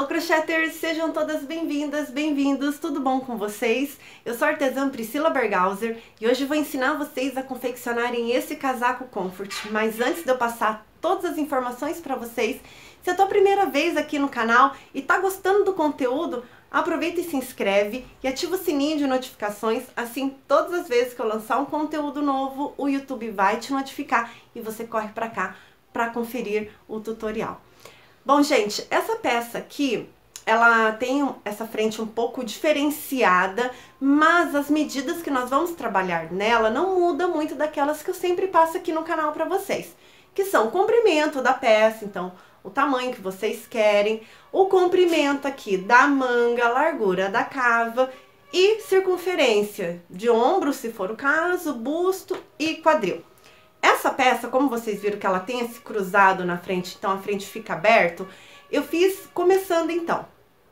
Hello, crocheters! Sejam todas bem-vindas, bem-vindos, tudo bom com vocês? Eu sou a artesã Priscila Bergauser e hoje vou ensinar vocês a confeccionarem esse casaco comfort. Mas antes de eu passar todas as informações para vocês, se é a tua primeira vez aqui no canal e tá gostando do conteúdo, aproveita e se inscreve e ativa o sininho de notificações, assim todas as vezes que eu lançar um conteúdo novo, o YouTube vai te notificar e você corre para cá para conferir o tutorial. Bom, gente, essa peça aqui, ela tem essa frente um pouco diferenciada, mas as medidas que nós vamos trabalhar nela não mudam muito daquelas que eu sempre passo aqui no canal para vocês, que são o comprimento da peça, então o tamanho que vocês querem, o comprimento aqui da manga, a largura da cava e circunferência de ombro, se for o caso, busto e quadril. Essa peça, como vocês viram que ela tem esse cruzado na frente, então a frente fica aberto, eu fiz começando então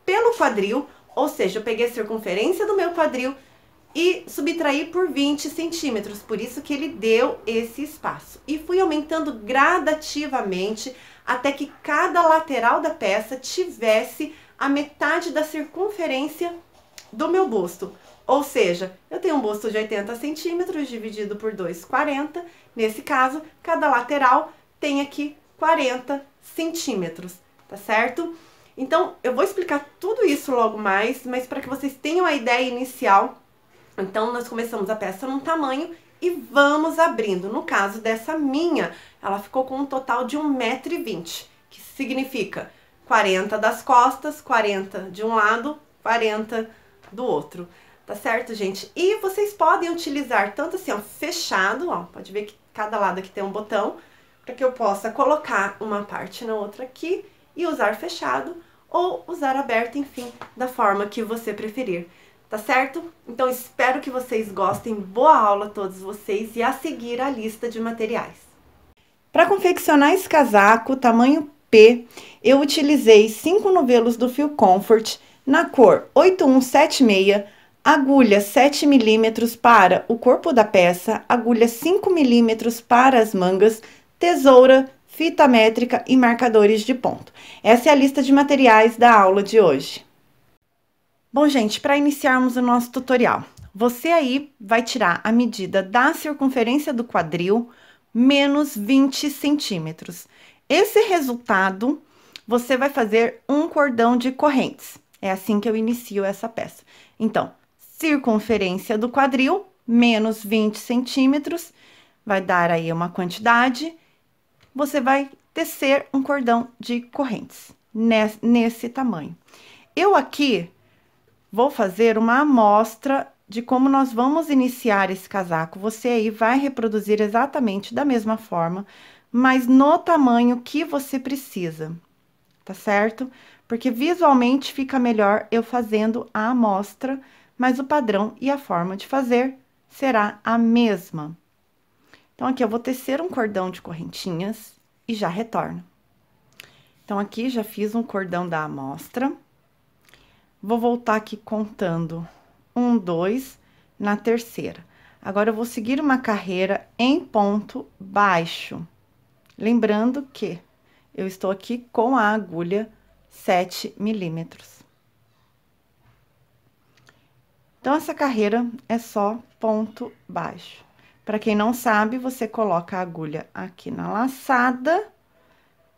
pelo quadril, ou seja, eu peguei a circunferência do meu quadril e subtraí por 20 centímetros, por isso que ele deu esse espaço. E fui aumentando gradativamente até que cada lateral da peça tivesse a metade da circunferência do meu busto. Ou seja, eu tenho um busto de 80 centímetros dividido por 2, 40. Nesse caso, cada lateral tem aqui 40 centímetros, tá certo? Então, eu vou explicar tudo isso logo mais, mas para que vocês tenham a ideia inicial, então nós começamos a peça num tamanho e vamos abrindo. No caso dessa minha, ela ficou com um total de 1,20 m, que significa 40 das costas, 40 de um lado, 40 do outro. Tá certo, gente? E vocês podem utilizar tanto assim, ó, fechado, ó, pode ver que cada lado aqui tem um botão, para que eu possa colocar uma parte na outra aqui e usar fechado, ou usar aberto, enfim, da forma que você preferir, tá certo? Então, espero que vocês gostem, boa aula a todos vocês e a seguir a lista de materiais. Para confeccionar esse casaco, tamanho P, eu utilizei 5 novelos do fio Comfort, na cor 8176, agulha 7 milímetros para o corpo da peça, agulha 5 milímetros para as mangas, tesoura, fita métrica e marcadores de ponto. Essa é a lista de materiais da aula de hoje. Bom, gente, para iniciarmos o nosso tutorial, você aí vai tirar a medida da circunferência do quadril menos 20 centímetros. Esse resultado, você vai fazer um cordão de correntes. É assim que eu inicio essa peça. Então, circunferência do quadril, menos 20 centímetros, vai dar aí uma quantidade, você vai tecer um cordão de correntes nesse tamanho. Eu aqui vou fazer uma amostra de como nós vamos iniciar esse casaco. Você aí vai reproduzir exatamente da mesma forma, mas no tamanho que você precisa, tá certo? Porque visualmente fica melhor eu fazendo a amostra, mas o padrão e a forma de fazer será a mesma. Então, aqui eu vou tecer um cordão de correntinhas e já retorno. Então, aqui já fiz um cordão da amostra. Vou voltar aqui contando 1, 2, na terceira. Agora, eu vou seguir uma carreira em ponto baixo. Lembrando que eu estou aqui com a agulha 7 milímetros. Então, essa carreira é só ponto baixo. Para quem não sabe, você coloca a agulha aqui na laçada,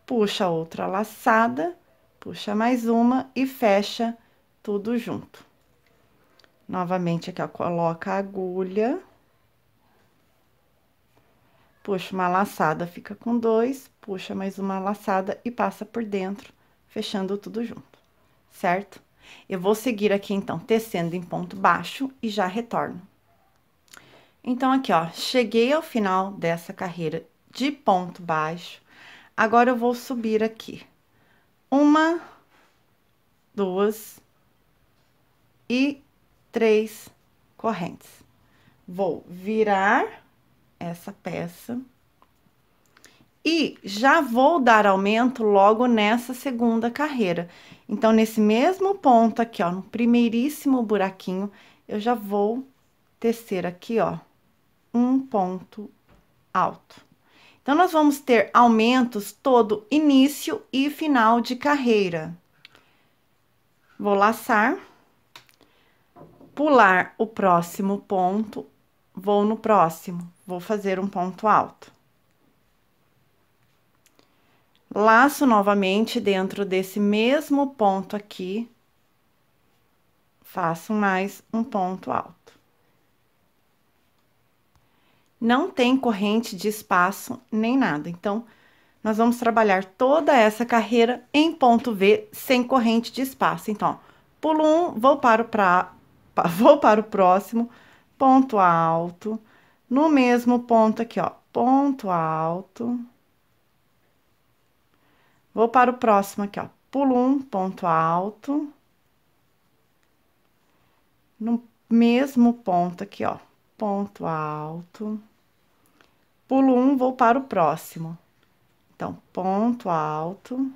puxa outra laçada, puxa mais uma e fecha tudo junto. Novamente, aqui, ó, coloca a agulha, puxa uma laçada, fica com 2, puxa mais uma laçada e passa por dentro, fechando tudo junto, certo? Eu vou seguir aqui, então, tecendo em ponto baixo e já retorno. Então, aqui, ó, cheguei ao final dessa carreira de ponto baixo. Agora, eu vou subir aqui 1, 2 e 3 correntes. Vou virar essa peça e já vou dar aumento logo nessa segunda carreira. Então, nesse mesmo ponto aqui, ó, no primeiríssimo buraquinho, eu já vou tecer aqui, ó, um ponto alto. Então, nós vamos ter aumentos todo início e final de carreira. Vou laçar, pular o próximo ponto, vou no próximo, vou fazer um ponto alto. Laço novamente dentro desse mesmo ponto aqui, faço mais um ponto alto. Não tem corrente de espaço nem nada, então, nós vamos trabalhar toda essa carreira em ponto V, sem corrente de espaço. Então, ó, pulo um, vou para o próximo, ponto alto, no mesmo ponto aqui, ó, ponto alto. Vou para o próximo aqui, ó, pulo um, ponto alto. No mesmo ponto aqui, ó, ponto alto. Pulo um, vou para o próximo. Então, ponto alto.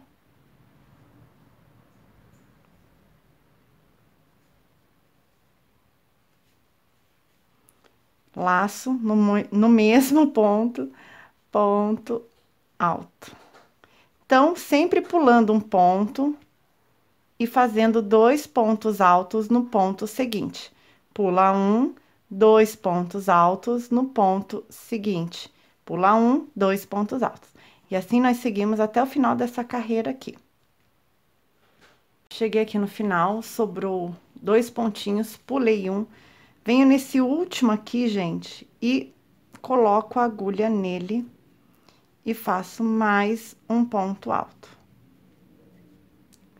Laço no mesmo ponto, ponto alto. Então, sempre pulando um ponto e fazendo 2 pontos altos no ponto seguinte. Pula um, 2 pontos altos no ponto seguinte. Pula um, 2 pontos altos. E assim nós seguimos até o final dessa carreira aqui. Cheguei aqui no final, sobrou 2 pontinhos, pulei um. Venho nesse último aqui, gente, e coloco a agulha nele e faço mais um ponto alto.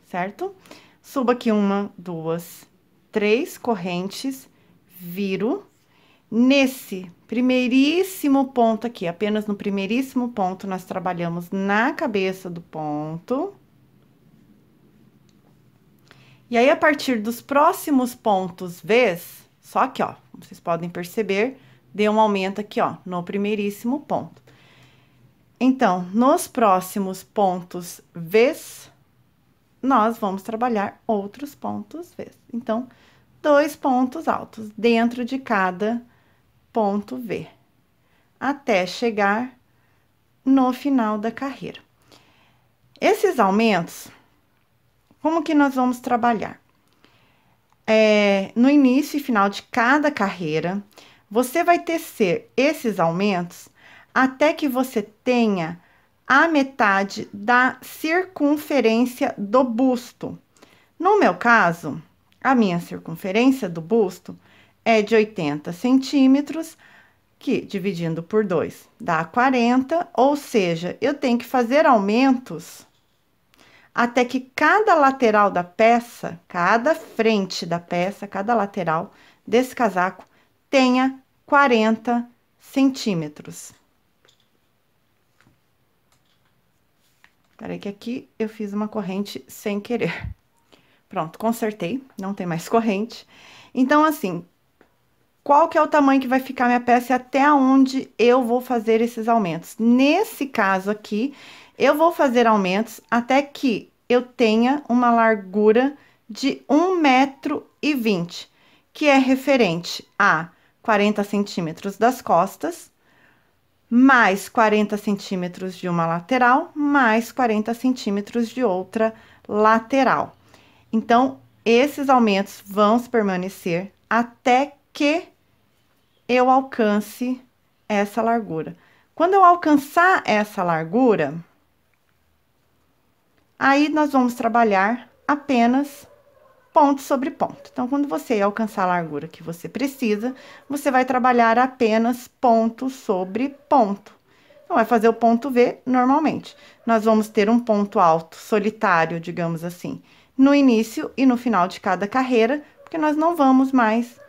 Certo? Subo aqui 1, 2, 3 correntes, viro. Nesse primeiríssimo ponto aqui, apenas no primeiríssimo ponto, nós trabalhamos na cabeça do ponto. E aí, a partir dos próximos pontos Vs, só aqui, ó, vocês podem perceber, deu um aumento aqui, ó, no primeiríssimo ponto. Então, nos próximos pontos Vs, nós vamos trabalhar outros pontos Vs. Então, 2 pontos altos dentro de cada ponto V, até chegar no final da carreira. Esses aumentos, como que nós vamos trabalhar? No início e final de cada carreira, você vai tecer esses aumentos até que você tenha a metade da circunferência do busto. No meu caso, a minha circunferência do busto é de 80 centímetros, que dividindo por 2 dá 40, ou seja, eu tenho que fazer aumentos até que cada lateral da peça, cada frente da peça, cada lateral desse casaco tenha 40 centímetros. Peraí que aqui eu fiz uma corrente sem querer. Pronto, consertei, não tem mais corrente. Então, assim, qual que é o tamanho que vai ficar minha peça e até onde eu vou fazer esses aumentos? Nesse caso aqui, eu vou fazer aumentos até que eu tenha uma largura de 1,20 m, que é referente a 40 centímetros das costas, mais 40 centímetros de uma lateral, mais 40 centímetros de outra lateral. Então, esses aumentos vão permanecer até que eu alcance essa largura. Quando eu alcançar essa largura, aí nós vamos trabalhar apenas ponto sobre ponto. Então, quando você alcançar a largura que você precisa, você vai trabalhar apenas ponto sobre ponto. Então, vai fazer o ponto V normalmente. Nós vamos ter um ponto alto solitário, digamos assim, no início e no final de cada carreira, porque nós não vamos mais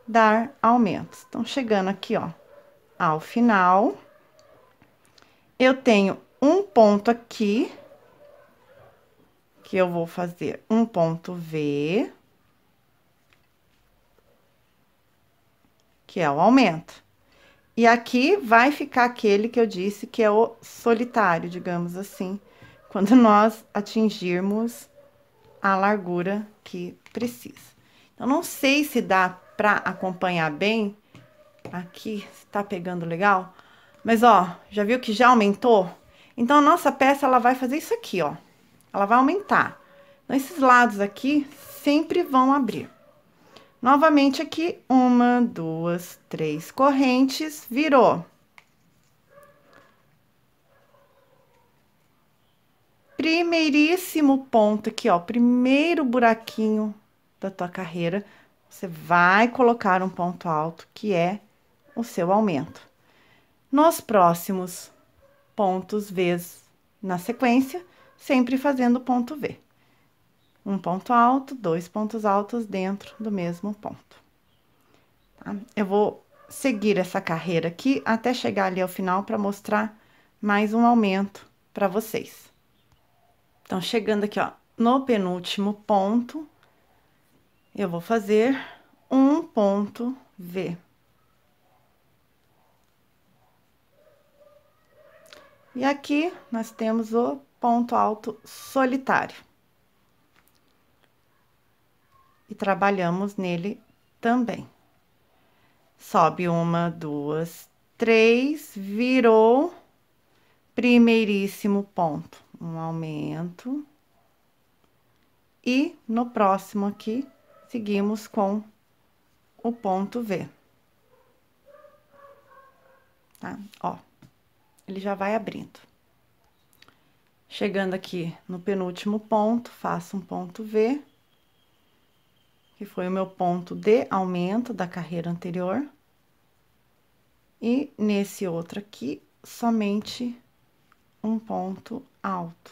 dar aumentos. Então, chegando aqui, ó, ao final, eu tenho um ponto aqui, que eu vou fazer um ponto V, que é o aumento. E aqui vai ficar aquele que eu disse que é o solitário, digamos assim, quando nós atingirmos a largura que precisa. Eu não sei se dá para acompanhar bem aqui, se tá pegando legal, mas ó, já viu que já aumentou? Então, a nossa peça, ela vai fazer isso aqui, ó. Ela vai aumentar. Então, esses lados aqui sempre vão abrir. Novamente aqui, 1, 2, 3 correntes, virou. Primeiríssimo ponto aqui, ó, primeiro buraquinho da tua carreira, você vai colocar um ponto alto, que é o seu aumento. Nos próximos pontos Vs na sequência, sempre fazendo ponto V. Um ponto alto, 2 pontos altos dentro do mesmo ponto. Tá? Eu vou seguir essa carreira aqui até chegar ali ao final para mostrar mais um aumento para vocês. Então, chegando aqui, ó, no penúltimo ponto, eu vou fazer um ponto V. E aqui, nós temos o ponto alto solitário. E trabalhamos nele também. Sobe 1, 2, 3, virou, primeiríssimo ponto, um aumento. E no próximo aqui, seguimos com o ponto V. Tá? Ó, ele já vai abrindo. Chegando aqui no penúltimo ponto, faço um ponto V, que foi o meu ponto de aumento da carreira anterior. E nesse outro aqui, somente um ponto alto.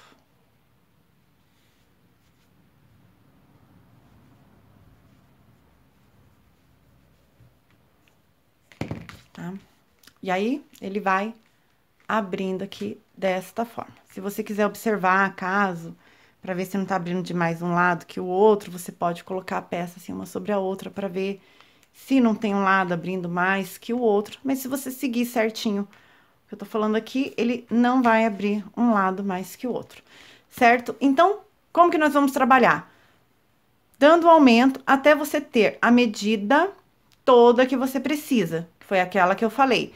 Tá? E aí, ele vai abrindo aqui desta forma. Se você quiser observar caso, para ver se não tá abrindo de mais um lado que o outro, você pode colocar a peça assim, uma sobre a outra, para ver se não tem um lado abrindo mais que o outro. Mas se você seguir certinho o que eu tô falando aqui, ele não vai abrir um lado mais que o outro, certo? Então, como que nós vamos trabalhar? Dando aumento até você ter a medida toda que você precisa, que foi aquela que eu falei.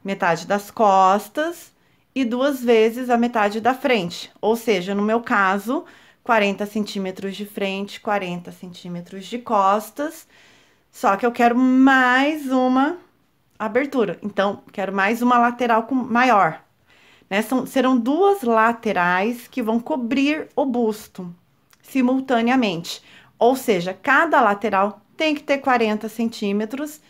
Metade das costas e 2 vezes a metade da frente. Ou seja, no meu caso, 40 centímetros de frente, 40 centímetros de costas. Só que eu quero mais uma abertura. Então, quero mais uma lateral maior. Né? Serão 2 laterais que vão cobrir o busto simultaneamente. Ou seja, cada lateral tem que ter 40 centímetros,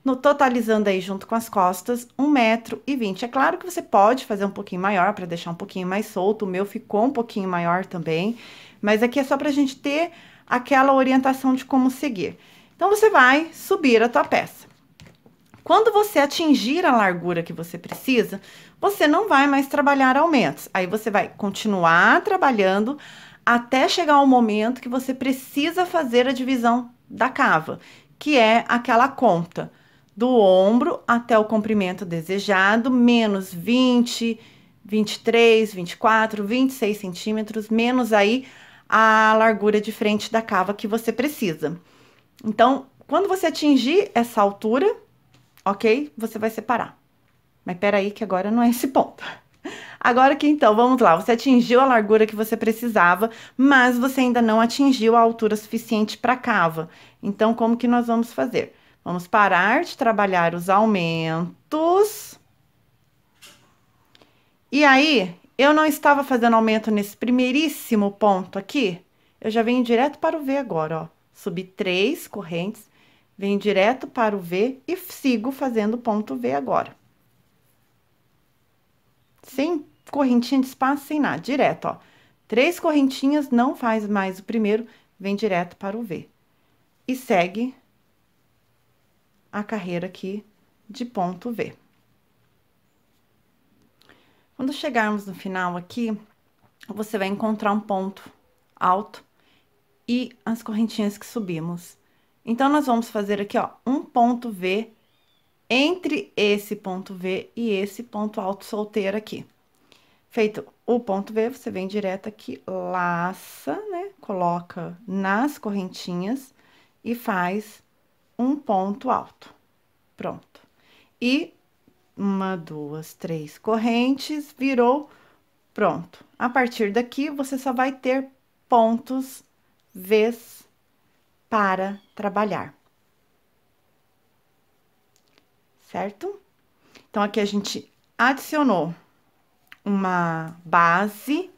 no totalizando aí junto com as costas, 1,20 m. É claro que você pode fazer um pouquinho maior para deixar um pouquinho mais solto. O meu ficou um pouquinho maior também, mas aqui é só pra gente ter aquela orientação de como seguir. Então, você vai subir a tua peça. Quando você atingir a largura que você precisa, você não vai mais trabalhar aumentos. Aí, você vai continuar trabalhando até chegar ao momento que você precisa fazer a divisão da cava, que é aquela conta do ombro até o comprimento desejado, menos 20, 23, 24, 26 centímetros, menos aí a largura de frente da cava que você precisa. Então, quando você atingir essa altura, ok? Você vai separar. Mas peraí que agora não é esse ponto. Agora que então, vamos lá, você atingiu a largura que você precisava, mas você ainda não atingiu a altura suficiente para a cava. Então, como que nós vamos fazer? Vamos parar de trabalhar os aumentos. E aí, eu não estava fazendo aumento nesse primeiríssimo ponto aqui, eu já venho direto para o V agora, ó. Subi 3 correntes, venho direto para o V e sigo fazendo ponto V agora. Sem correntinha de espaço, sem nada, direto, ó. 3 correntinhas, não faz mais o primeiro, vem direto para o V. E segue a carreira aqui de ponto V. Quando chegarmos no final aqui, você vai encontrar um ponto alto e as correntinhas que subimos. Então, nós vamos fazer aqui, ó, um ponto V entre esse ponto V e esse ponto alto solteiro aqui. Feito o ponto V, você vem direto aqui, laça, né? Coloca nas correntinhas e faz um ponto alto. Pronto. E 1, 2, 3 correntes, virou, pronto. A partir daqui, você só vai ter pontos Vs para trabalhar. Certo? Então, aqui a gente adicionou uma base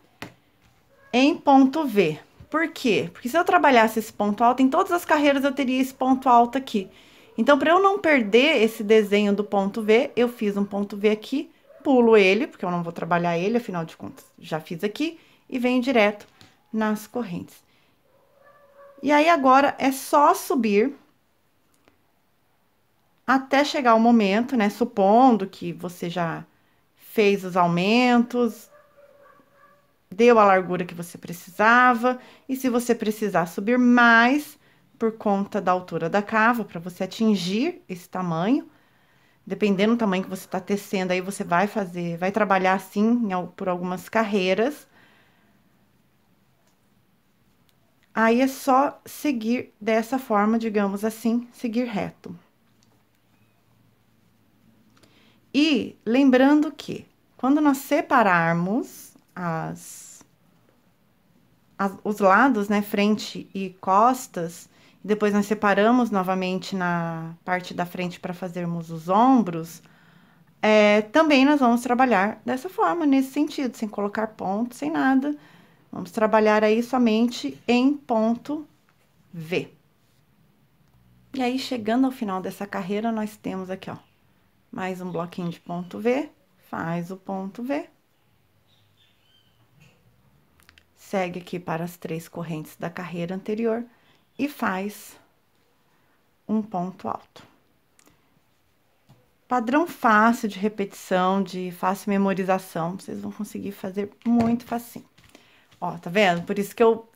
em ponto V. Por quê? Porque se eu trabalhasse esse ponto alto, em todas as carreiras eu teria esse ponto alto aqui. Então, para eu não perder esse desenho do ponto V, eu fiz um ponto V aqui, pulo ele, porque eu não vou trabalhar ele, afinal de contas, já fiz aqui, e venho direto nas correntes. E aí, agora, é só subir até chegar o momento, né? Supondo que você já fez os aumentos, deu a largura que você precisava, e se você precisar subir mais por conta da altura da cava, para você atingir esse tamanho, dependendo do tamanho que você está tecendo, aí você vai trabalhar assim por algumas carreiras. Aí é só seguir dessa forma, digamos assim, seguir reto. E lembrando que, quando nós separarmos os lados, né, frente e costas, depois nós separamos novamente na parte da frente para fazermos os ombros, também nós vamos trabalhar dessa forma, nesse sentido, sem colocar ponto, sem nada. Vamos trabalhar aí somente em ponto V. E aí, chegando ao final dessa carreira, nós temos aqui, ó, mais um bloquinho de ponto V, faz o ponto V. Segue aqui para as 3 correntes da carreira anterior e faz um ponto alto. Padrão fácil de repetição, de fácil memorização, vocês vão conseguir fazer muito facinho. Ó, tá vendo? Por isso que eu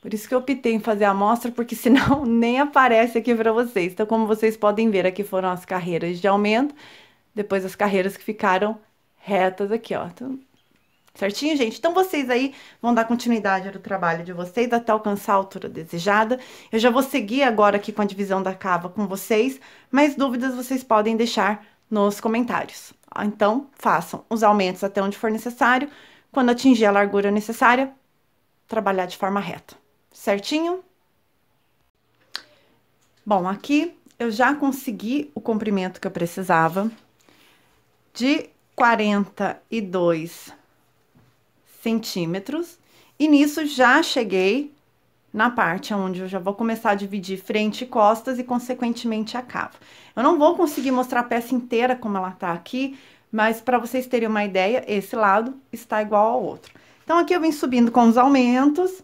por isso que eu optei em fazer a amostra, porque senão nem aparece aqui para vocês. Então, como vocês podem ver, aqui foram as carreiras de aumento, depois as carreiras que ficaram retas aqui, ó. Então, certinho, gente? Então, vocês aí vão dar continuidade ao trabalho de vocês até alcançar a altura desejada. Eu já vou seguir agora aqui com a divisão da cava com vocês, mas dúvidas vocês podem deixar nos comentários. Então, façam os aumentos até onde for necessário. Quando atingir a largura necessária, trabalhar de forma reta. Certinho? Bom, aqui eu já consegui o comprimento que eu precisava de 42 centímetros. E nisso já cheguei na parte onde eu já vou começar a dividir frente e costas e, consequentemente, a cava. Eu não vou conseguir mostrar a peça inteira como ela tá aqui, mas para vocês terem uma ideia, esse lado está igual ao outro. Então, aqui eu vim subindo com os aumentos.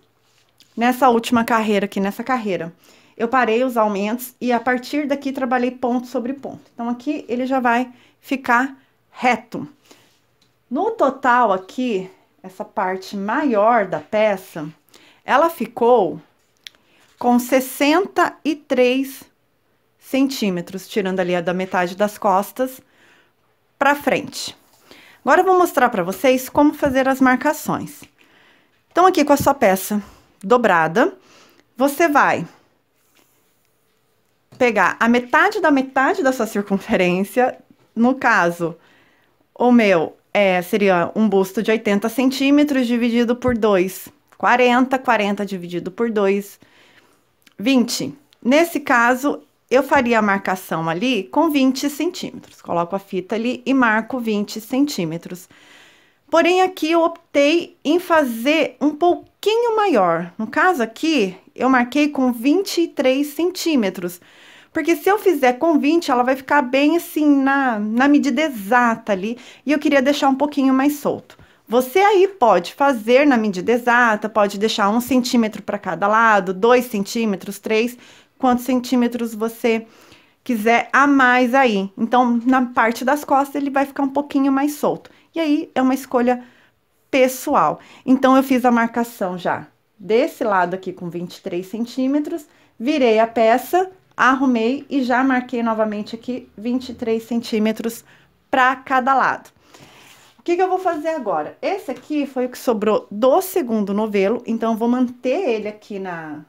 Nessa última carreira aqui, nessa carreira, eu parei os aumentos e a partir daqui trabalhei ponto sobre ponto. Então, aqui ele já vai ficar reto. No total aqui, essa parte maior da peça, ela ficou com 63 centímetros, tirando ali a da metade das costas para frente. Agora eu vou mostrar para vocês como fazer as marcações. Então, aqui com a sua peça dobrada, você vai pegar a metade da sua circunferência. No caso, o meu seria um busto de 80 centímetros dividido por 2, 40, 40 dividido por 2, 20. Nesse caso, eu faria a marcação ali com 20 centímetros. Coloco a fita ali e marco 20 centímetros. Porém, aqui eu optei em fazer um pouquinho maior. No caso aqui, eu marquei com 23 centímetros. Porque se eu fizer com 20, ela vai ficar bem assim, na medida exata ali. E eu queria deixar um pouquinho mais solto. Você aí pode fazer na medida exata, pode deixar 1 centímetro para cada lado, 2 centímetros, 3, quantos centímetros você quiser a mais aí. Então, na parte das costas, ele vai ficar um pouquinho mais solto. E aí, é uma escolha pessoal. Então, eu fiz a marcação já desse lado aqui com 23 centímetros, virei a peça, arrumei e já marquei novamente aqui 23 centímetros para cada lado. O que eu vou fazer agora? Esse aqui foi o que sobrou do segundo novelo, então eu vou manter ele aqui na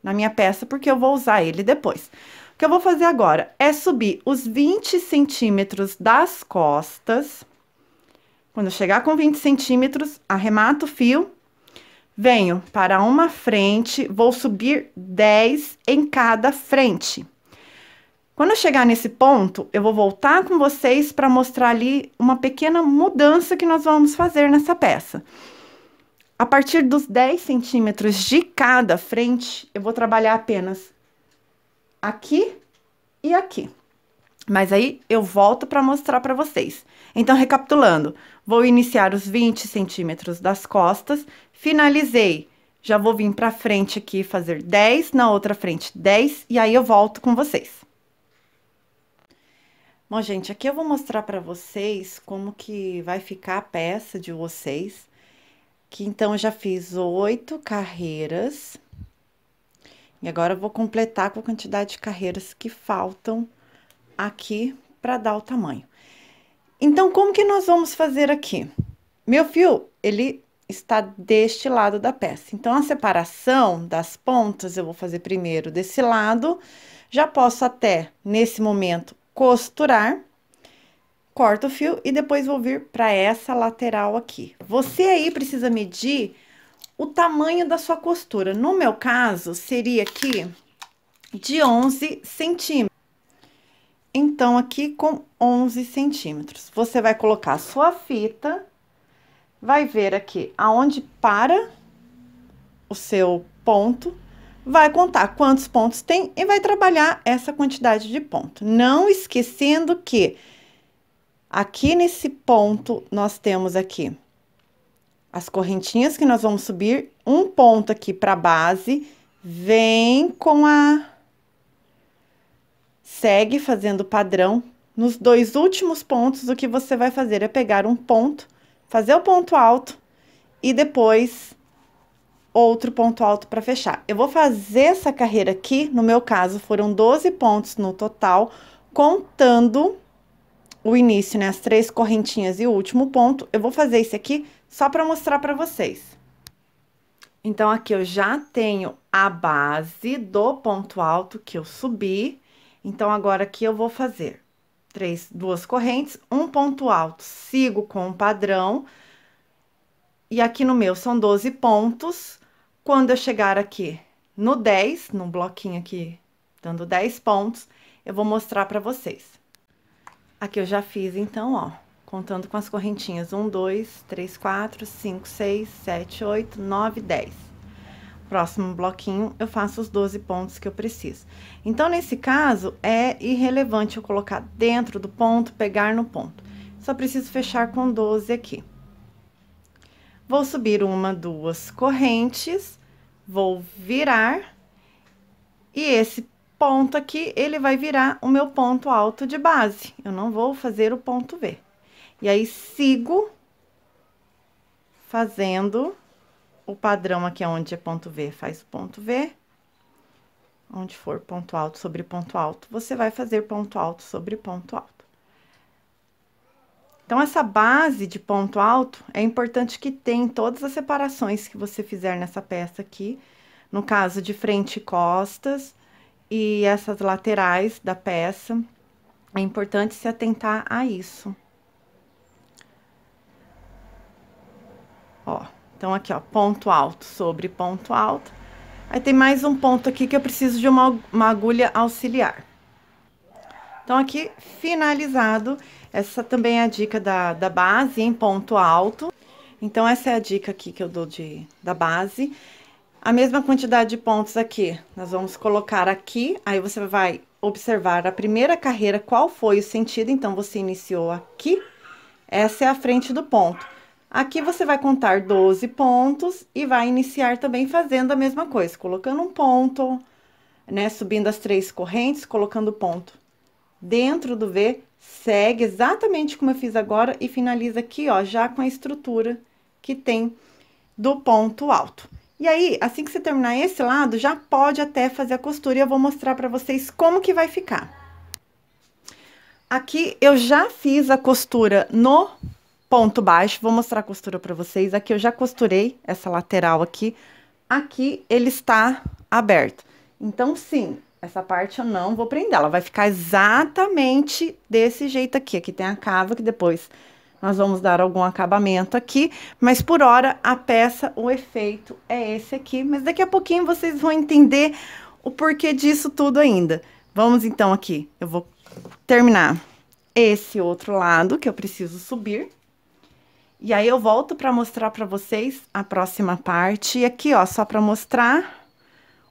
minha peça, porque eu vou usar ele depois. O que eu vou fazer agora é subir os 20 centímetros das costas. Quando eu chegar com 20 centímetros, arremato o fio, Venho para uma frente, vou subir 10 em cada frente. Quando eu chegar nesse ponto, eu vou voltar com vocês para mostrar ali uma pequena mudança que nós vamos fazer nessa peça. A partir dos 10 centímetros de cada frente, eu vou trabalhar apenas aqui e aqui. Mas aí eu volto para mostrar para vocês. Então, recapitulando, vou iniciar os 20 centímetros das costas, finalizei, já vou vir para frente aqui fazer 10, na outra frente 10, e aí eu volto com vocês. Bom, gente, aqui eu vou mostrar para vocês como que vai ficar a peça de vocês, que então eu já fiz 8 carreiras, e agora eu vou completar com a quantidade de carreiras que faltam aqui para dar o tamanho. Então, como que nós vamos fazer aqui? Meu fio, ele está deste lado da peça. Então, a separação das pontas eu vou fazer primeiro desse lado. Já posso até, nesse momento, costurar. Corto o fio e depois vou vir para essa lateral aqui. Você aí precisa medir o tamanho da sua costura. No meu caso, seria aqui de 11 centímetros. Então, aqui com 11 centímetros, você vai colocar a sua fita, vai ver aqui aonde para o seu ponto, vai contar quantos pontos tem e vai trabalhar essa quantidade de ponto. Não esquecendo que aqui nesse ponto, nós temos aqui as correntinhas que nós vamos subir, um ponto aqui para base, vem com a... Segue fazendo padrão. Nos 2 últimos pontos, o que você vai fazer é pegar um ponto, fazer o ponto alto e depois outro ponto alto para fechar. Eu vou fazer essa carreira aqui, no meu caso, foram 12 pontos no total, contando o início, né, as 3 correntinhas e o último ponto. Eu vou fazer esse aqui só para mostrar para vocês. Então, aqui eu já tenho a base do ponto alto que eu subi. Então, agora aqui eu vou fazer 2 correntes, um ponto alto, sigo com o padrão. E aqui no meu são 12 pontos. Quando eu chegar aqui no 10, no bloquinho aqui, dando 10 pontos, eu vou mostrar pra vocês. Aqui eu já fiz, então, ó, contando com as correntinhas, 1, 2, 3, 4, 5, 6, 7, 8, 9, 10. Próximo bloquinho, eu faço os 12 pontos que eu preciso. Então, nesse caso, é irrelevante eu colocar dentro do ponto, pegar no ponto. Só preciso fechar com 12 aqui. Vou subir 1, 2 correntes, vou virar, e esse ponto aqui, ele vai virar o meu ponto alto de base. Eu não vou fazer o ponto V. E aí, sigo fazendo o padrão aqui, onde é ponto V, faz o ponto V. Onde for ponto alto sobre ponto alto, você vai fazer ponto alto sobre ponto alto. Então, essa base de ponto alto, é importante que tenha todas as separações que você fizer nessa peça aqui. No caso de frente e costas, e essas laterais da peça, é importante se atentar a isso. Ó, então, aqui, ó, ponto alto sobre ponto alto. Aí, tem mais um ponto aqui que eu preciso de uma agulha auxiliar. Então, aqui, finalizado. Essa também é a dica da base em ponto alto. Então, essa é a dica aqui que eu dou da base. A mesma quantidade de pontos aqui, nós vamos colocar aqui. Aí, você vai observar a primeira carreira, qual foi o sentido. Então, você iniciou aqui. Essa é a frente do ponto. Aqui, você vai contar 12 pontos e vai iniciar também fazendo a mesma coisa. Colocando um ponto, né? Subindo as 3 correntes, colocando ponto dentro do V. Segue exatamente como eu fiz agora e finaliza aqui, ó, já com a estrutura que tem do ponto alto. E aí, assim que você terminar esse lado, já pode até fazer a costura e eu vou mostrar pra vocês como que vai ficar. Aqui, eu já fiz a costura no ponto baixo, vou mostrar a costura pra vocês. Aqui, eu já costurei essa lateral aqui. Aqui, ele está aberto. Então, sim, essa parte eu não vou prender, ela vai ficar exatamente desse jeito aqui. Aqui tem a cava que depois nós vamos dar algum acabamento aqui, mas por hora a peça, o efeito é esse aqui, mas daqui a pouquinho vocês vão entender o porquê disso tudo ainda. Vamos então aqui, eu vou terminar esse outro lado que eu preciso subir. E aí eu volto para mostrar para vocês a próxima parte. E aqui, ó, só para mostrar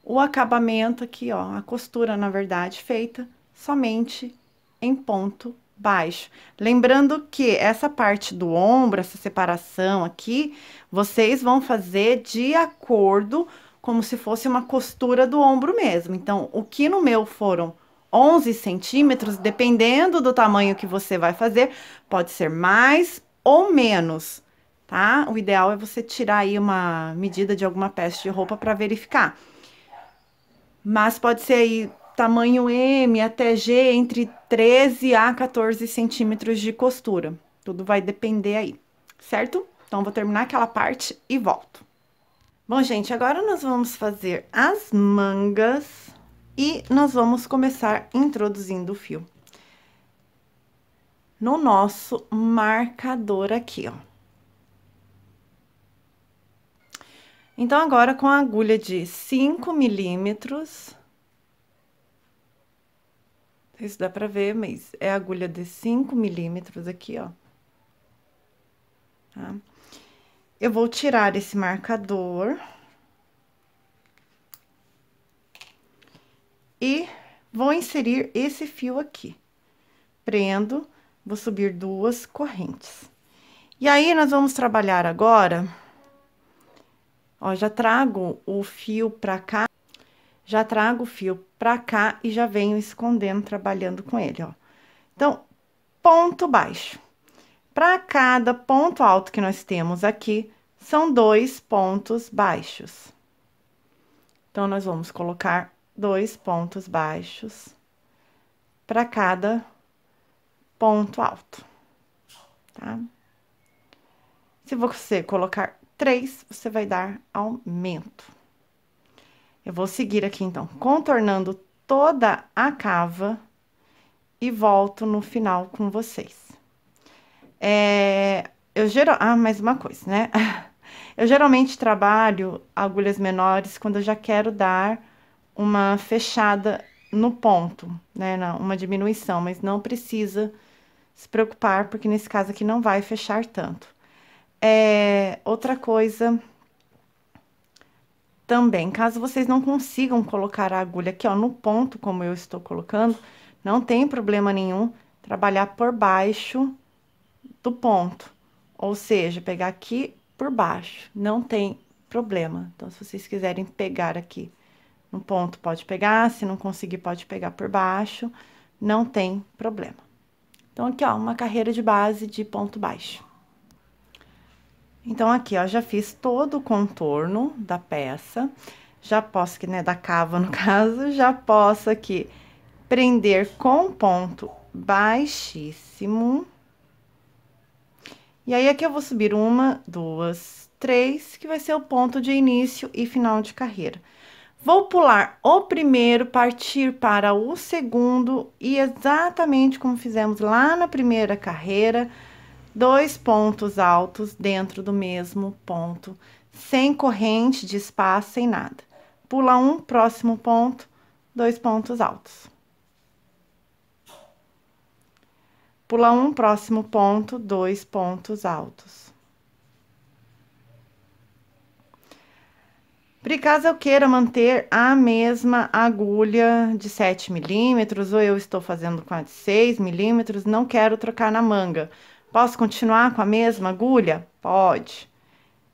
o acabamento aqui, ó, a costura, na verdade, feita somente em ponto baixo. Lembrando que essa parte do ombro, essa separação aqui, vocês vão fazer de acordo como se fosse uma costura do ombro mesmo. Então, o que no meu foram 11 centímetros, dependendo do tamanho que você vai fazer, pode ser mais ou menos, tá? O ideal é você tirar aí uma medida de alguma peça de roupa para verificar. Mas pode ser aí tamanho M até G, entre 13 a 14 centímetros de costura. Tudo vai depender aí, certo? Então, vou terminar aquela parte e volto. Bom, gente, agora nós vamos fazer as mangas e nós vamos começar introduzindo o fio no nosso marcador aqui, ó. Então, agora com a agulha de 5 milímetros, não sei se dá pra ver, mas é a agulha de 5 milímetros aqui, ó. Tá? Eu vou tirar esse marcador e vou inserir esse fio aqui. Prendo, vou subir 2 correntes. E aí, nós vamos trabalhar agora, ó, já trago o fio pra cá, já trago o fio pra cá e já venho escondendo, trabalhando com ele, ó. Então, ponto baixo. Para cada ponto alto que nós temos aqui, são 2 pontos baixos. Então, nós vamos colocar 2 pontos baixos para cada ponto alto, tá? Se você colocar 3, você vai dar aumento. Eu vou seguir aqui, então, contornando toda a cava e volto no final com vocês. Mais uma coisa, né? Eu geralmente trabalho agulhas menores quando eu já quero dar uma fechada no ponto, né? Uma diminuição, mas não precisa se preocupar, porque nesse caso aqui não vai fechar tanto. Outra coisa também, caso vocês não consigam colocar a agulha aqui, ó, no ponto, como eu estou colocando, não tem problema nenhum trabalhar por baixo do ponto, ou seja, pegar aqui por baixo, não tem problema. Então, se vocês quiserem pegar aqui no ponto, pode pegar, se não conseguir, pode pegar por baixo, não tem problema. Então, aqui, ó, uma carreira de base de ponto baixo. Então, aqui, ó, já fiz todo o contorno da peça, já posso aqui, né, da cava, no caso, já posso aqui prender com ponto baixíssimo. E aí, aqui eu vou subir 1, 2, 3, que vai ser o ponto de início e final de carreira. Vou pular o primeiro, partir para o segundo, e exatamente como fizemos lá na primeira carreira, 2 pontos altos dentro do mesmo ponto, sem corrente de espaço, sem nada. Pula um, próximo ponto, 2 pontos altos. Pula um, próximo ponto, 2 pontos altos. Por caso eu queira manter a mesma agulha de 7 milímetros, ou eu estou fazendo com a de 6 milímetros, não quero trocar na manga. Posso continuar com a mesma agulha? Pode.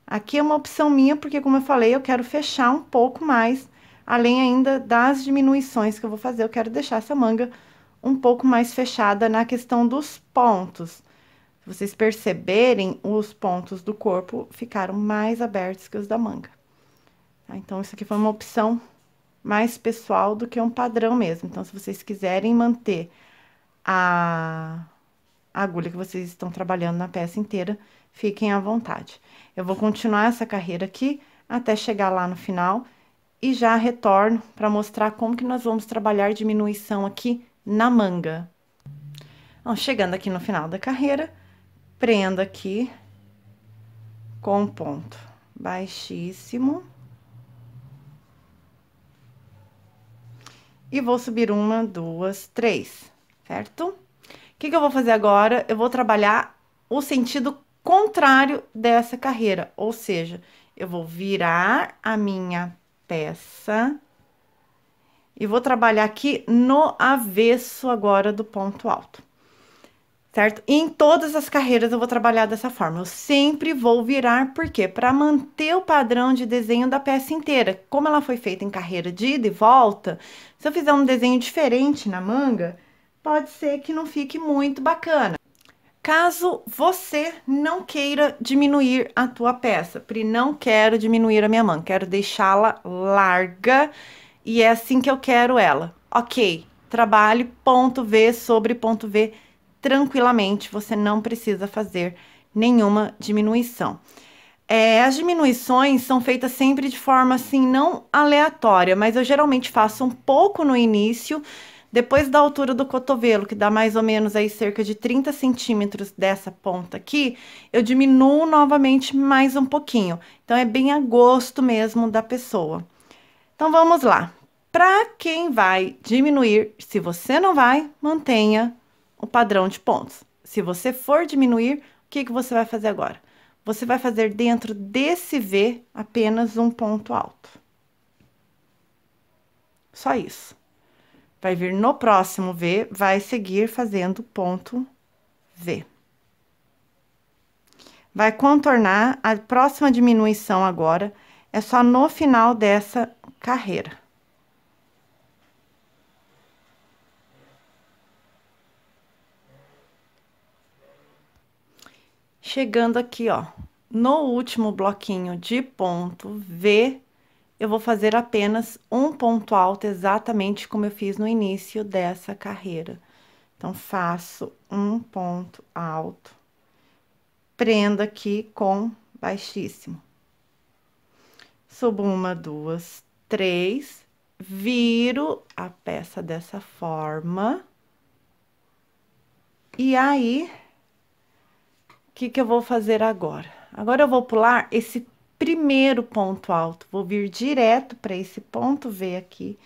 Aqui é uma opção minha, porque como eu falei, eu quero fechar um pouco mais, além ainda das diminuições que eu vou fazer, eu quero deixar essa manga um pouco mais fechada na questão dos pontos. Se vocês perceberem, os pontos do corpo ficaram mais abertos que os da manga. Tá? Então, isso aqui foi uma opção mais pessoal do que um padrão mesmo. Então, se vocês quiserem manter a agulha que vocês estão trabalhando na peça inteira, fiquem à vontade. Eu vou continuar essa carreira aqui até chegar lá no final e já retorno para mostrar como que nós vamos trabalhar diminuição aqui na manga. Bom, chegando aqui no final da carreira, prendo aqui com ponto baixíssimo. E vou subir 1, 2, 3, certo? O que eu vou fazer agora? Eu vou trabalhar o sentido contrário dessa carreira, ou seja, eu vou virar a minha peça e vou trabalhar aqui no avesso agora do ponto alto, certo? E em todas as carreiras eu vou trabalhar dessa forma, eu sempre vou virar, por quê? Para manter o padrão de desenho da peça inteira. Como ela foi feita em carreira de ida e volta, se eu fizer um desenho diferente na manga, pode ser que não fique muito bacana. Caso você não queira diminuir a tua peça, Pri, não quero diminuir a minha manga, quero deixá-la larga e é assim que eu quero ela. Ok, trabalhe ponto V sobre ponto V tranquilamente, você não precisa fazer nenhuma diminuição. As diminuições são feitas sempre de forma assim, não aleatória, mas eu geralmente faço um pouco no início. Depois da altura do cotovelo, que dá mais ou menos aí cerca de 30 centímetros dessa ponta aqui, eu diminuo novamente mais um pouquinho. Então, é bem a gosto mesmo da pessoa. Então, vamos lá. Para quem vai diminuir, se você não vai, mantenha o padrão de pontos. Se você for diminuir, o que você vai fazer agora? Você vai fazer dentro desse V apenas um ponto alto. Só isso. Vai vir no próximo V, vai seguir fazendo ponto V. Vai contornar a próxima diminuição agora, é só no final dessa carreira. Chegando aqui, ó, no último bloquinho de ponto V, eu vou fazer apenas um ponto alto, exatamente como eu fiz no início dessa carreira. Então, faço um ponto alto, prendo aqui com baixíssimo. Subo 1, 2, 3, viro a peça dessa forma. E aí, o que eu vou fazer agora? Agora, eu vou pular esse primeiro ponto alto, vou vir direto para esse ponto V aqui,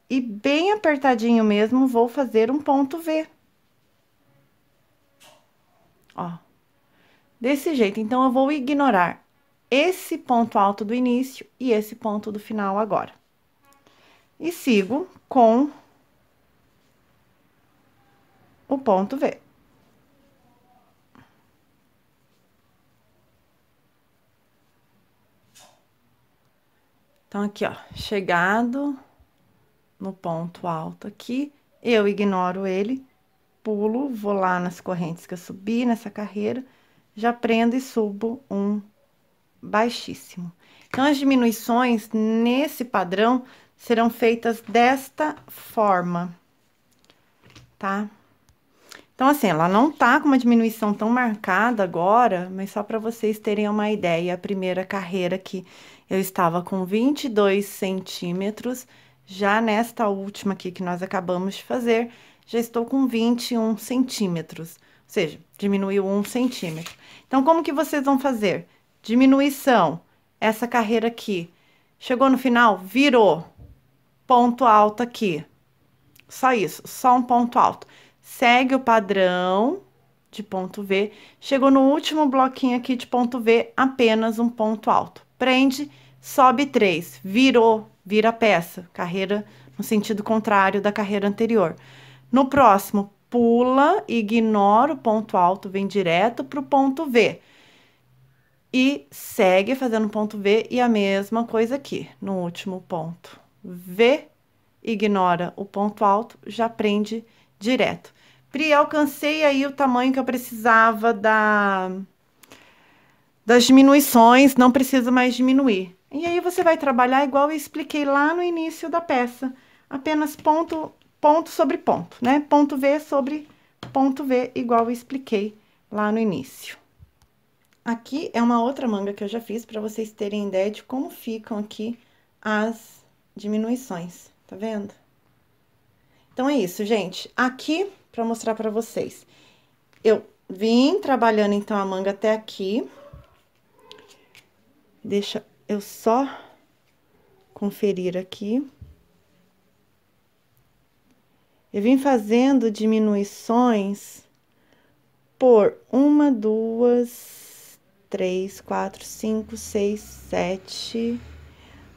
e bem apertadinho mesmo, vou fazer um ponto V. Ó, desse jeito. Então, eu vou ignorar esse ponto alto do início e esse ponto do final agora. E sigo com o ponto V. Então, aqui, ó, chegado no ponto alto aqui, eu ignoro ele, pulo, vou lá nas correntes que eu subi nessa carreira, já prendo e subo um baixíssimo. Então, as diminuições nesse padrão serão feitas desta forma, tá? Então, assim, ela não tá com uma diminuição tão marcada agora, mas só para vocês terem uma ideia, a primeira carreira aqui eu estava com 22 centímetros, já nesta última aqui que nós acabamos de fazer, já estou com 21 centímetros, ou seja, diminuiu 1 centímetro. Então, como que vocês vão fazer? Diminuição, essa carreira aqui, chegou no final, virou, ponto alto aqui, só isso, só um ponto alto. Segue o padrão de ponto V, chegou no último bloquinho aqui de ponto V, apenas um ponto alto. Prende, sobe 3, virou, vira a peça, carreira no sentido contrário da carreira anterior. No próximo, pula, ignora o ponto alto, vem direto para o ponto V. E segue fazendo ponto V e a mesma coisa aqui, no último ponto V, ignora o ponto alto, já prende direto. Pri, alcancei aí o tamanho que eu precisava das diminuições, não precisa mais diminuir. E aí, você vai trabalhar igual eu expliquei lá no início da peça, apenas ponto sobre ponto, né? Ponto V sobre ponto V, igual eu expliquei lá no início. Aqui é uma outra manga que eu já fiz, para vocês terem ideia de como ficam aqui as diminuições, tá vendo? Então, é isso, gente. Aqui, para mostrar para vocês, eu vim trabalhando, então, a manga até aqui. Deixa eu só conferir aqui. Eu vim fazendo diminuições por 1, 2, 3, 4, 5, 6, 7,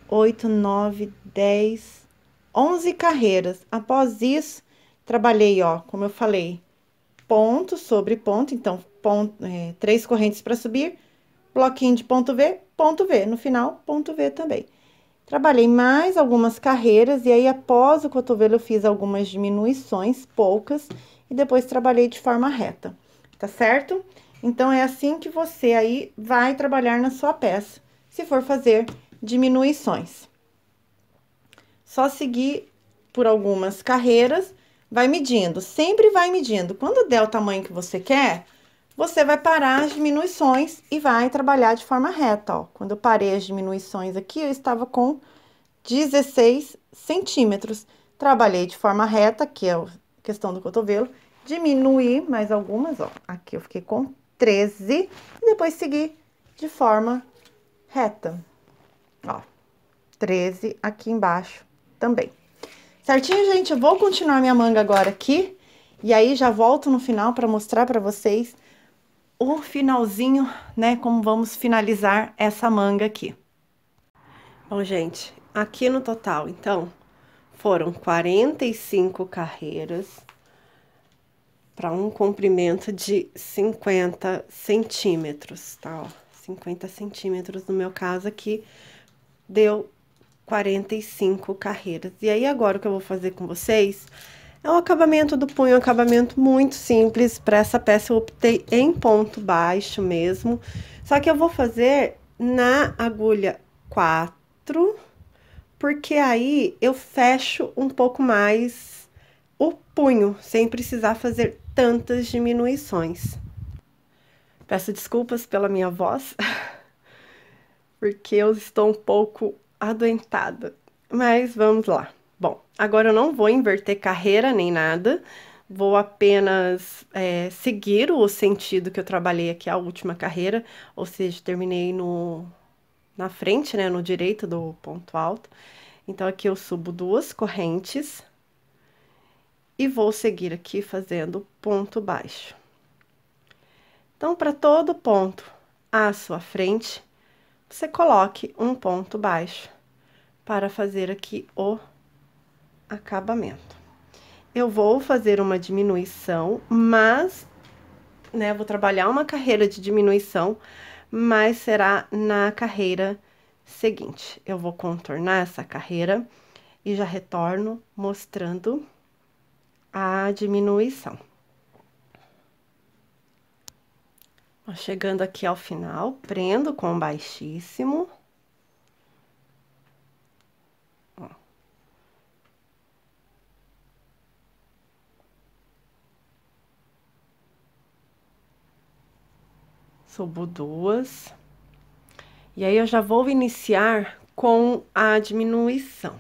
8, 9, 10, 11 carreiras. Após isso, trabalhei, ó, como eu falei, ponto sobre ponto. Então, 3 correntes para subir, bloquinho de ponto V, no final, ponto V também. Trabalhei mais algumas carreiras, e aí, após o cotovelo, eu fiz algumas diminuições, poucas, e depois trabalhei de forma reta, tá certo? Então, é assim que você aí vai trabalhar na sua peça, se for fazer diminuições. Só seguir por algumas carreiras, vai medindo, sempre vai medindo. Quando der o tamanho que você quer, você vai parar as diminuições e vai trabalhar de forma reta, ó. Quando eu parei as diminuições aqui, eu estava com 16 centímetros. Trabalhei de forma reta, que é a questão do cotovelo, diminuí mais algumas, ó. Aqui eu fiquei com 13, e depois segui de forma reta, ó. 13 aqui embaixo também. Certinho, gente? Eu vou continuar minha manga agora aqui, e aí já volto no final para mostrar para vocês o finalzinho, né, como vamos finalizar essa manga aqui. Bom, gente, aqui no total, então, foram 45 carreiras para um comprimento de 50 centímetros, tá? Ó, 50 centímetros no meu caso aqui, deu 45 carreiras. E aí, agora o que eu vou fazer com vocês é o acabamento do punho, um acabamento muito simples. Para essa peça eu optei em ponto baixo mesmo, só que eu vou fazer na agulha 4, porque aí eu fecho um pouco mais o punho, sem precisar fazer tantas diminuições. Peço desculpas pela minha voz, porque eu estou um pouco adoentada, mas vamos lá. Bom, agora eu não vou inverter carreira nem nada, vou apenas seguir o sentido que eu trabalhei aqui a última carreira, ou seja, terminei na frente, né, no direito do ponto alto. Então, aqui eu subo 2 correntes e vou seguir aqui fazendo ponto baixo. Então, para todo ponto à sua frente, você coloque um ponto baixo para fazer aqui o acabamento. Eu vou fazer uma diminuição, mas, né, vou trabalhar uma carreira de diminuição, mas será na carreira seguinte. Eu vou contornar essa carreira e já retorno mostrando a diminuição. Chegando aqui ao final, prendo com baixíssimo. Ó. Subo 2. E aí, eu já vou iniciar com a diminuição.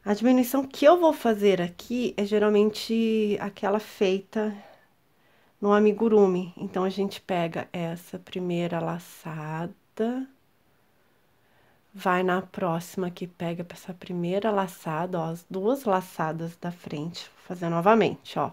A diminuição que eu vou fazer aqui é geralmente aquela feita no amigurumi. Então, a gente pega essa primeira laçada, vai na próxima que pega essa primeira laçada, ó, as 2 laçadas da frente, vou fazer novamente, ó.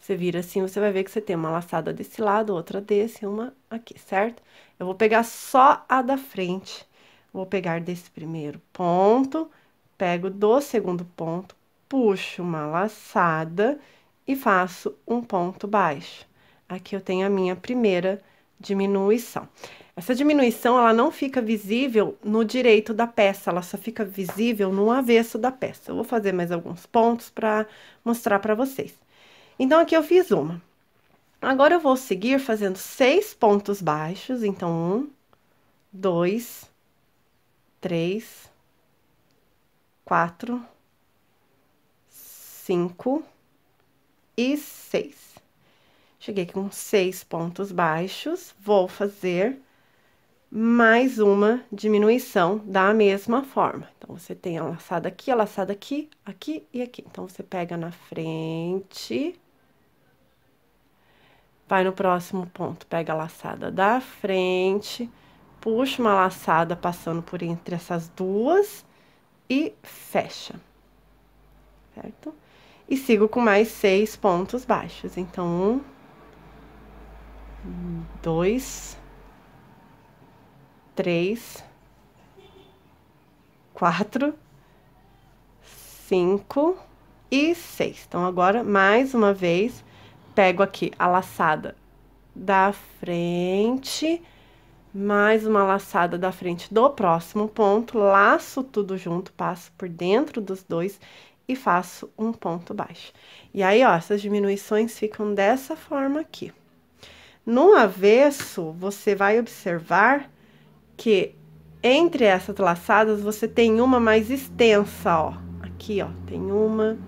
Você vira assim, você vai ver que você tem uma laçada desse lado, outra desse, uma aqui, certo? Eu vou pegar só a da frente, vou pegar desse primeiro ponto, pego do segundo ponto, puxo uma laçada e faço um ponto baixo. Aqui eu tenho a minha primeira diminuição. Essa diminuição, ela não fica visível no direito da peça, ela só fica visível no avesso da peça. Eu vou fazer mais alguns pontos para mostrar para vocês. Então, aqui eu fiz uma. Agora, eu vou seguir fazendo 6 pontos baixos. Então, 1, 2, 3, 4, 5 e 6. Cheguei com 6 pontos baixos, vou fazer mais uma diminuição da mesma forma. Então, você tem a laçada aqui, aqui e aqui. Então, você pega na frente, vai no próximo ponto, pega a laçada da frente, puxa uma laçada passando por entre essas duas e fecha, certo? E sigo com mais 6 pontos baixos. Então, 1, 2, 3, 4, 5 e 6. Então, agora, mais uma vez, pego aqui a laçada da frente, mais uma laçada da frente do próximo ponto, laço tudo junto, passo por dentro dos dois e faço um ponto baixo. E aí, ó, essas diminuições ficam dessa forma aqui. No avesso, você vai observar que entre essas laçadas, você tem uma mais extensa, ó. Aqui, ó, tem uma.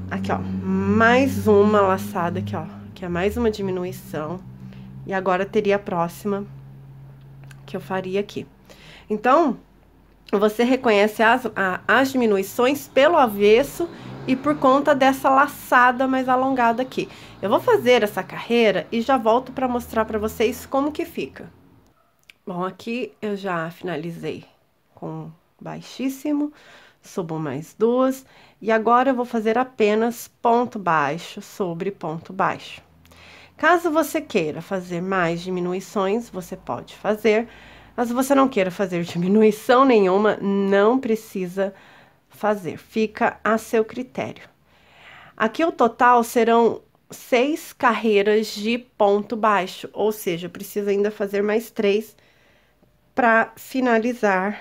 Aqui, ó, mais uma laçada aqui, ó, que é mais uma diminuição. E agora teria a próxima que eu faria aqui. Então, você reconhece as diminuições pelo avesso e por conta dessa laçada mais alongada aqui. Eu vou fazer essa carreira e já volto para mostrar para vocês como que fica. Bom, aqui eu já finalizei com baixíssimo, subo mais 2, e agora eu vou fazer apenas ponto baixo sobre ponto baixo. Caso você queira fazer mais diminuições, você pode fazer. Caso você não queira fazer diminuição nenhuma, não precisa fazer, fica a seu critério. Aqui o total serão 6 carreiras de ponto baixo, ou seja, precisa ainda fazer mais 3 para finalizar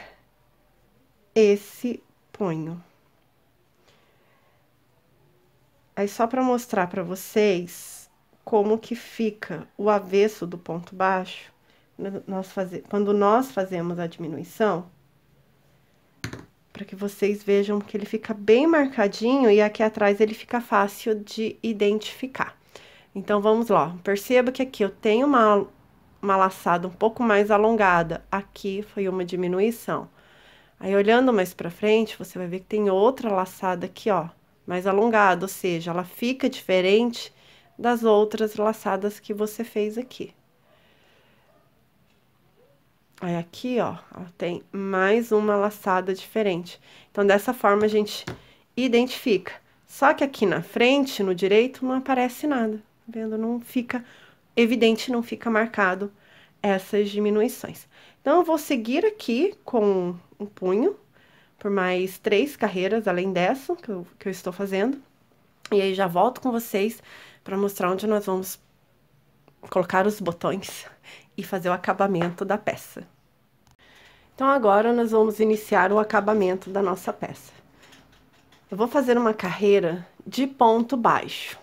esse punho. Aí, só para mostrar para vocês como que fica o avesso do ponto baixo, quando nós fazemos a diminuição, para que vocês vejam que ele fica bem marcadinho e aqui atrás ele fica fácil de identificar. Então, vamos lá. Perceba que aqui eu tenho uma laçada um pouco mais alongada. Aqui foi uma diminuição. Aí, olhando mais pra frente, você vai ver que tem outra laçada aqui, ó, mais alongada, ou seja, ela fica diferente das outras laçadas que você fez aqui. Aí, aqui, ó, ela tem mais uma laçada diferente. Então, dessa forma, a gente identifica. Só que aqui na frente, no direito, não aparece nada, tá vendo? Não fica evidente, não fica marcado essas diminuições. Então, eu vou seguir aqui com um punho, por mais 3 carreiras, além dessa que eu estou fazendo. E aí, já volto com vocês para mostrar onde nós vamos colocar os botões e fazer o acabamento da peça. Então, agora, nós vamos iniciar o acabamento da nossa peça. Eu vou fazer uma carreira de ponto baixo.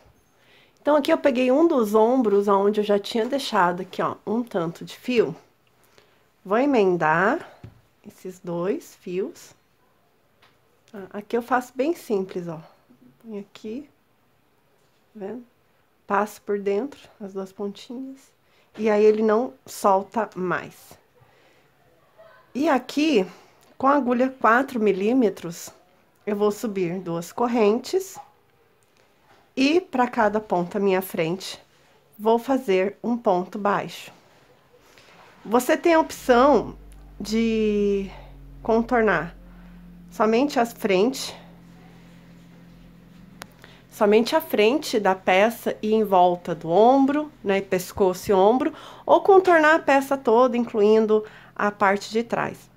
Então, aqui eu peguei um dos ombros, onde eu já tinha deixado aqui, ó, um tanto de fio. Vou emendar esses 2 fios. Aqui eu faço bem simples, ó. Põe aqui, tá vendo? Passo por dentro, as 2 pontinhas. E aí, ele não solta mais. E aqui, com a agulha 4 milímetros, eu vou subir 2 correntes. E para cada ponta à minha frente, vou fazer um ponto baixo. Você tem a opção de contornar somente a frente da peça e em volta do ombro, né, pescoço e ombro, ou contornar a peça toda, incluindo a parte de trás.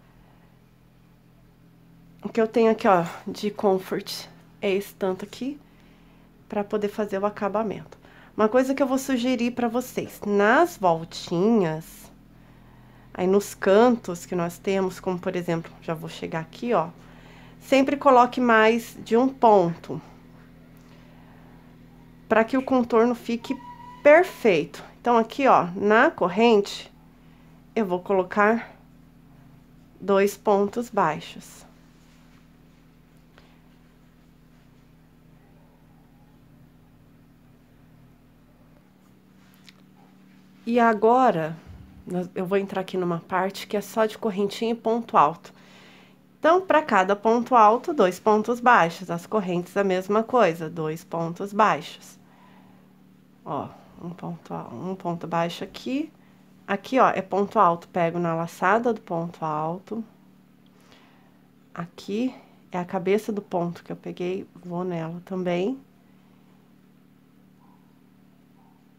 O que eu tenho aqui, ó, de comfort é esse tanto aqui, para poder fazer o acabamento. Uma coisa que eu vou sugerir para vocês, nas voltinhas, aí nos cantos que nós temos, como por exemplo, já vou chegar aqui, ó, sempre coloque mais de um ponto, para que o contorno fique perfeito. Então, aqui, ó, na corrente, eu vou colocar 2 pontos baixos. E agora, eu vou entrar aqui numa parte que é só de correntinha e ponto alto. Então, para cada ponto alto, 2 pontos baixos. As correntes, a mesma coisa, 2 pontos baixos. Ó, um ponto baixo aqui. Aqui, ó, é ponto alto, pego na laçada do ponto alto. Aqui é a cabeça do ponto que eu peguei, vou nela também.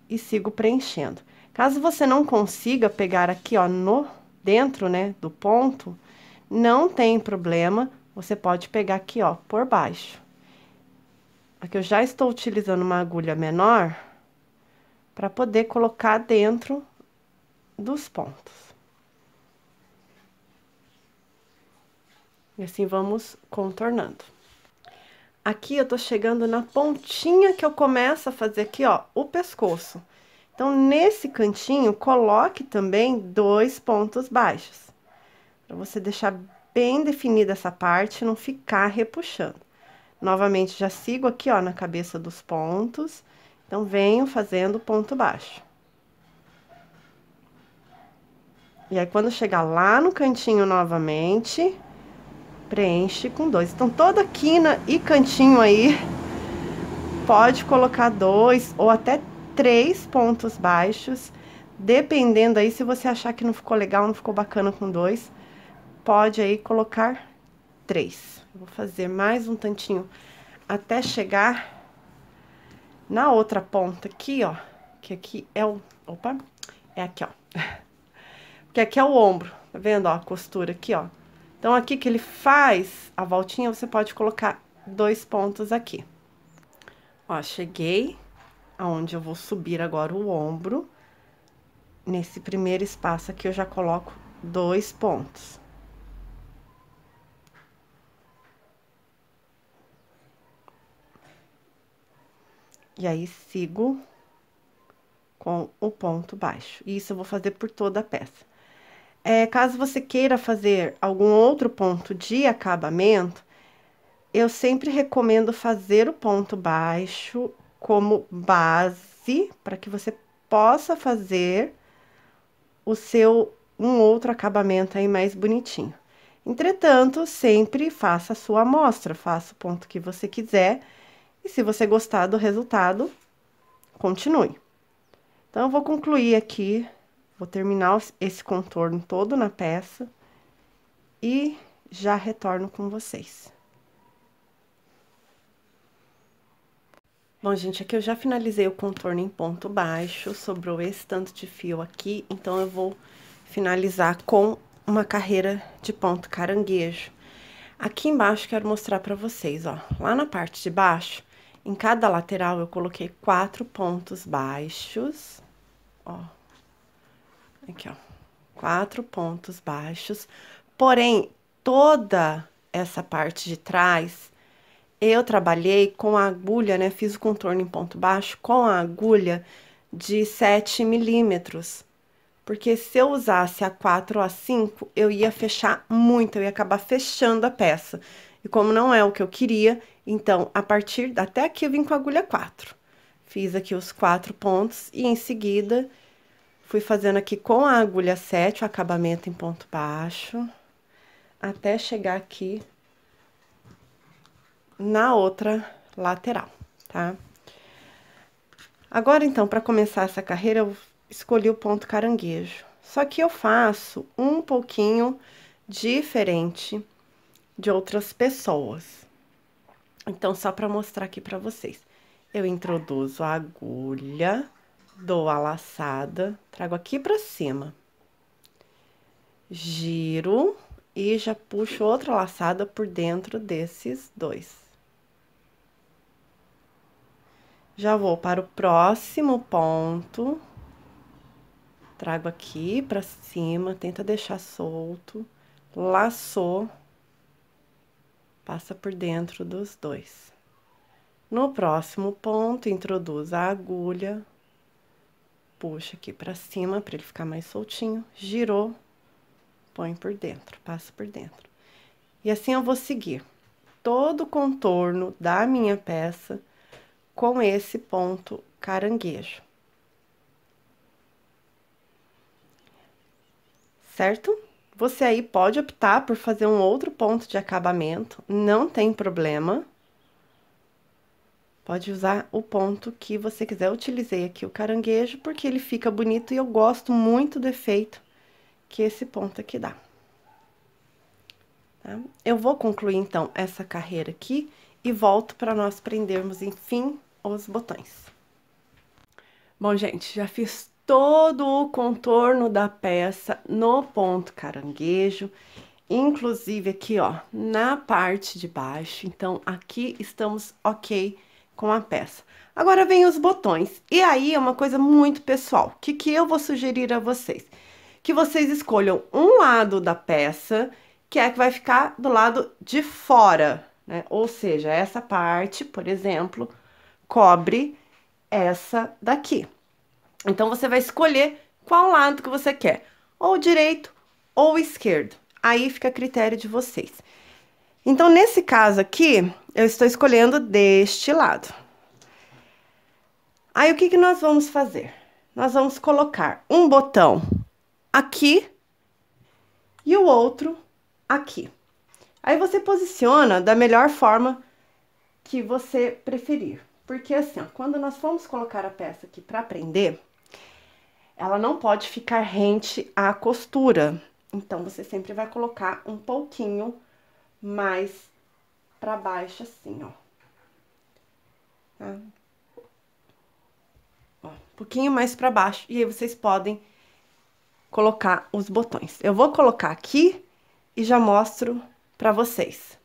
E sigo preenchendo. Caso você não consiga pegar aqui, ó, dentro, né, do ponto, não tem problema, você pode pegar aqui, ó, por baixo. Aqui eu já estou utilizando uma agulha menor para poder colocar dentro dos pontos. E assim vamos contornando. Aqui eu tô chegando na pontinha que eu começo a fazer aqui, ó, o pescoço. Então, nesse cantinho, coloque também 2 pontos baixos. Pra você deixar bem definida essa parte, não ficar repuxando. Novamente, já sigo aqui, ó, na cabeça dos pontos. Então, venho fazendo ponto baixo. E aí, quando chegar lá no cantinho novamente, preenche com 2. Então, toda quina e cantinho aí, pode colocar 2 ou até 3 pontos baixos, dependendo aí, se você achar que não ficou legal, não ficou bacana com 2, pode aí colocar 3. Vou fazer mais um tantinho até chegar na outra ponta aqui, ó, que aqui é o... Opa! É aqui, ó. Que aqui é o ombro, tá vendo, ó, a costura aqui, ó. Então, aqui que ele faz a voltinha, você pode colocar 2 pontos aqui. Ó, cheguei aonde eu vou subir agora o ombro. Nesse primeiro espaço aqui, eu já coloco 2 pontos. E aí, sigo com o ponto baixo. Isso eu vou fazer por toda a peça. Caso você queira fazer algum outro ponto de acabamento, eu sempre recomendo fazer o ponto baixo como base, para que você possa fazer um outro acabamento aí mais bonitinho. Entretanto, sempre faça a sua amostra, faça o ponto que você quiser, e se você gostar do resultado, continue. Então, eu vou concluir aqui, vou terminar esse contorno todo na peça, e já retorno com vocês. Bom, gente, aqui eu já finalizei o contorno em ponto baixo, sobrou esse tanto de fio aqui, então eu vou finalizar com uma carreira de ponto caranguejo. Aqui embaixo, quero mostrar pra vocês, ó, lá na parte de baixo, em cada lateral eu coloquei 4 pontos baixos, ó, aqui, ó, 4 pontos baixos, porém, toda essa parte de trás, eu trabalhei com a agulha, né, fiz o contorno em ponto baixo com a agulha de 7 milímetros. Porque se eu usasse a 4 ou a 5, eu ia fechar muito, eu ia acabar fechando a peça. E como não é o que eu queria, então, até aqui eu vim com a agulha 4. Fiz aqui os 4 pontos e em seguida, fui fazendo aqui com a agulha 7, o acabamento em ponto baixo, até chegar aqui na outra lateral, tá? Agora, então, para começar essa carreira, eu escolhi o ponto caranguejo. Só que eu faço um pouquinho diferente de outras pessoas. Então, só para mostrar aqui para vocês. Eu introduzo a agulha, dou a laçada, trago aqui para cima. Giro e já puxo outra laçada por dentro desses 2. Já vou para o próximo ponto, trago aqui pra cima, tenta deixar solto, laçou, passa por dentro dos 2. No próximo ponto, introduz a agulha, puxa aqui pra cima pra ele ficar mais soltinho, girou, põe por dentro, passa por dentro. E assim eu vou seguir todo o contorno da minha peça com esse ponto caranguejo. Certo? Você aí pode optar por fazer um outro ponto de acabamento, não tem problema. Pode usar o ponto que você quiser. Eu utilizei aqui o caranguejo porque ele fica bonito e eu gosto muito do efeito que esse ponto aqui dá. Tá? Eu vou concluir, então, essa carreira aqui e volto para nós prendermos, enfim, os botões. Bom, gente, já fiz todo o contorno da peça no ponto caranguejo, inclusive aqui, ó, na parte de baixo. Então, aqui estamos ok com a peça. Agora vem os botões. E aí é uma coisa muito pessoal. O que eu vou sugerir a vocês? Que vocês escolham um lado da peça, que é que vai ficar do lado de fora, né? Ou seja, essa parte, por exemplo, cobre essa daqui. Então, você vai escolher qual lado que você quer, ou direito ou esquerdo. Aí fica a critério de vocês. Então, nesse caso aqui, eu estou escolhendo deste lado. Aí, o que nós vamos fazer? Nós vamos colocar um botão aqui e o outro aqui. Aí, você posiciona da melhor forma que você preferir. Porque assim, ó, quando nós formos colocar a peça aqui para prender, ela não pode ficar rente à costura. Então, você sempre vai colocar um pouquinho mais para baixo, assim, ó. Tá? Ó, um pouquinho mais para baixo. E aí, vocês podem colocar os botões. Eu vou colocar aqui e já mostro para vocês.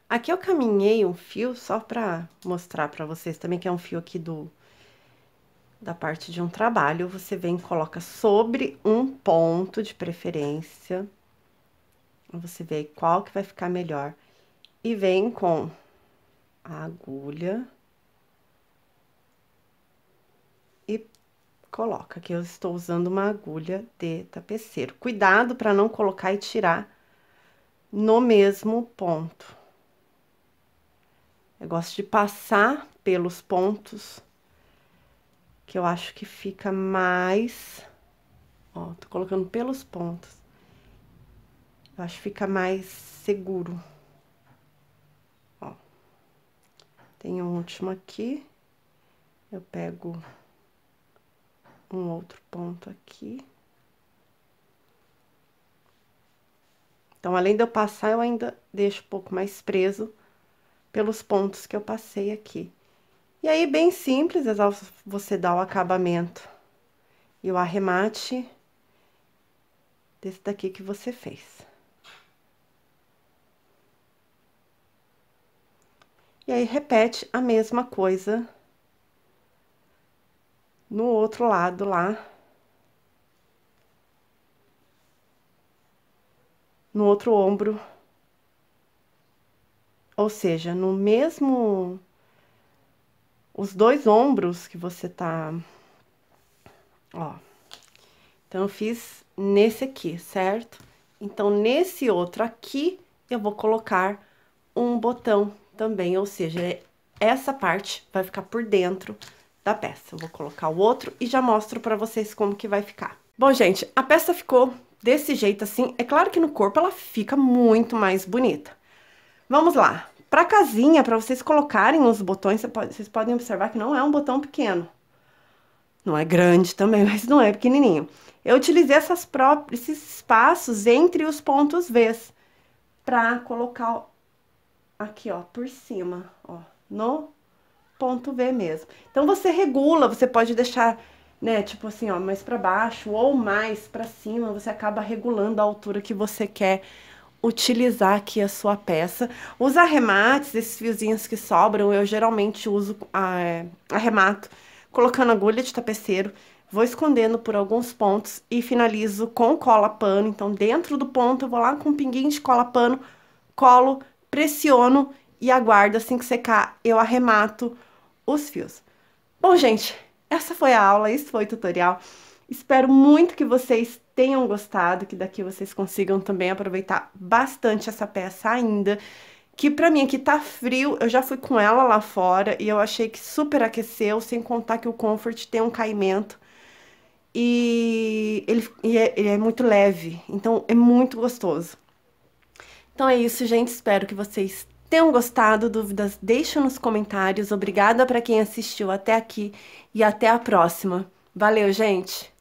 Aqui eu caminhei um fio só para mostrar para vocês também, que é um fio aqui da parte de um trabalho. Você vem e coloca sobre um ponto de preferência. Você vê qual que vai ficar melhor. E vem com a agulha. E coloca. Aqui eu estou usando uma agulha de tapeceiro. Cuidado para não colocar e tirar no mesmo ponto. Eu gosto de passar pelos pontos, que eu acho que fica mais... Ó, tô colocando pelos pontos. Eu acho que fica mais seguro. Ó. Tem um último aqui. Eu pego um outro ponto aqui. Então, além de eu passar, eu ainda deixo um pouco mais preso pelos pontos que eu passei aqui. E aí, bem simples, é só você dar o acabamento e o arremate desse daqui que você fez. E aí, repete a mesma coisa no outro lado lá. No outro ombro. Ou seja, no mesmo... Os dois ombros que você tá... Ó. Então, eu fiz nesse aqui, certo? Então, nesse outro aqui, eu vou colocar um botão também. Ou seja, essa parte vai ficar por dentro da peça. Eu vou colocar o outro e já mostro pra vocês como que vai ficar. Bom, gente, a peça ficou desse jeito assim. É claro que no corpo ela fica muito mais bonita. Vamos lá. Pra casinha, pra vocês colocarem os botões, vocês podem observar que não é um botão pequeno. Não é grande também, mas não é pequenininho. Eu utilizei esses espaços entre os pontos V's pra colocar aqui, ó, por cima, ó, no ponto V mesmo. Então, você regula, você pode deixar, né, tipo assim, ó, mais pra baixo ou mais pra cima, você acaba regulando a altura que você quer utilizar aqui a sua peça. Os arremates, esses fiozinhos que sobram, eu geralmente uso arremato colocando agulha de tapeceiro, vou escondendo por alguns pontos e finalizo com cola pano. Então, dentro do ponto, eu vou lá com um pinguinho de cola pano, colo, pressiono e aguardo. Assim que secar, eu arremato os fios. Bom, gente, essa foi a aula, esse foi o tutorial. Espero muito que vocês tenham gostado, que daqui vocês consigam também aproveitar bastante essa peça ainda. Que pra mim aqui tá frio, eu já fui com ela lá fora e eu achei que super aqueceu, sem contar que o Comfort tem um caimento. E ele é muito leve, então é muito gostoso. Então é isso, gente, espero que vocês Tenham gostado? Dúvidas? Deixem nos comentários. Obrigada para quem assistiu até aqui e até a próxima. Valeu, gente!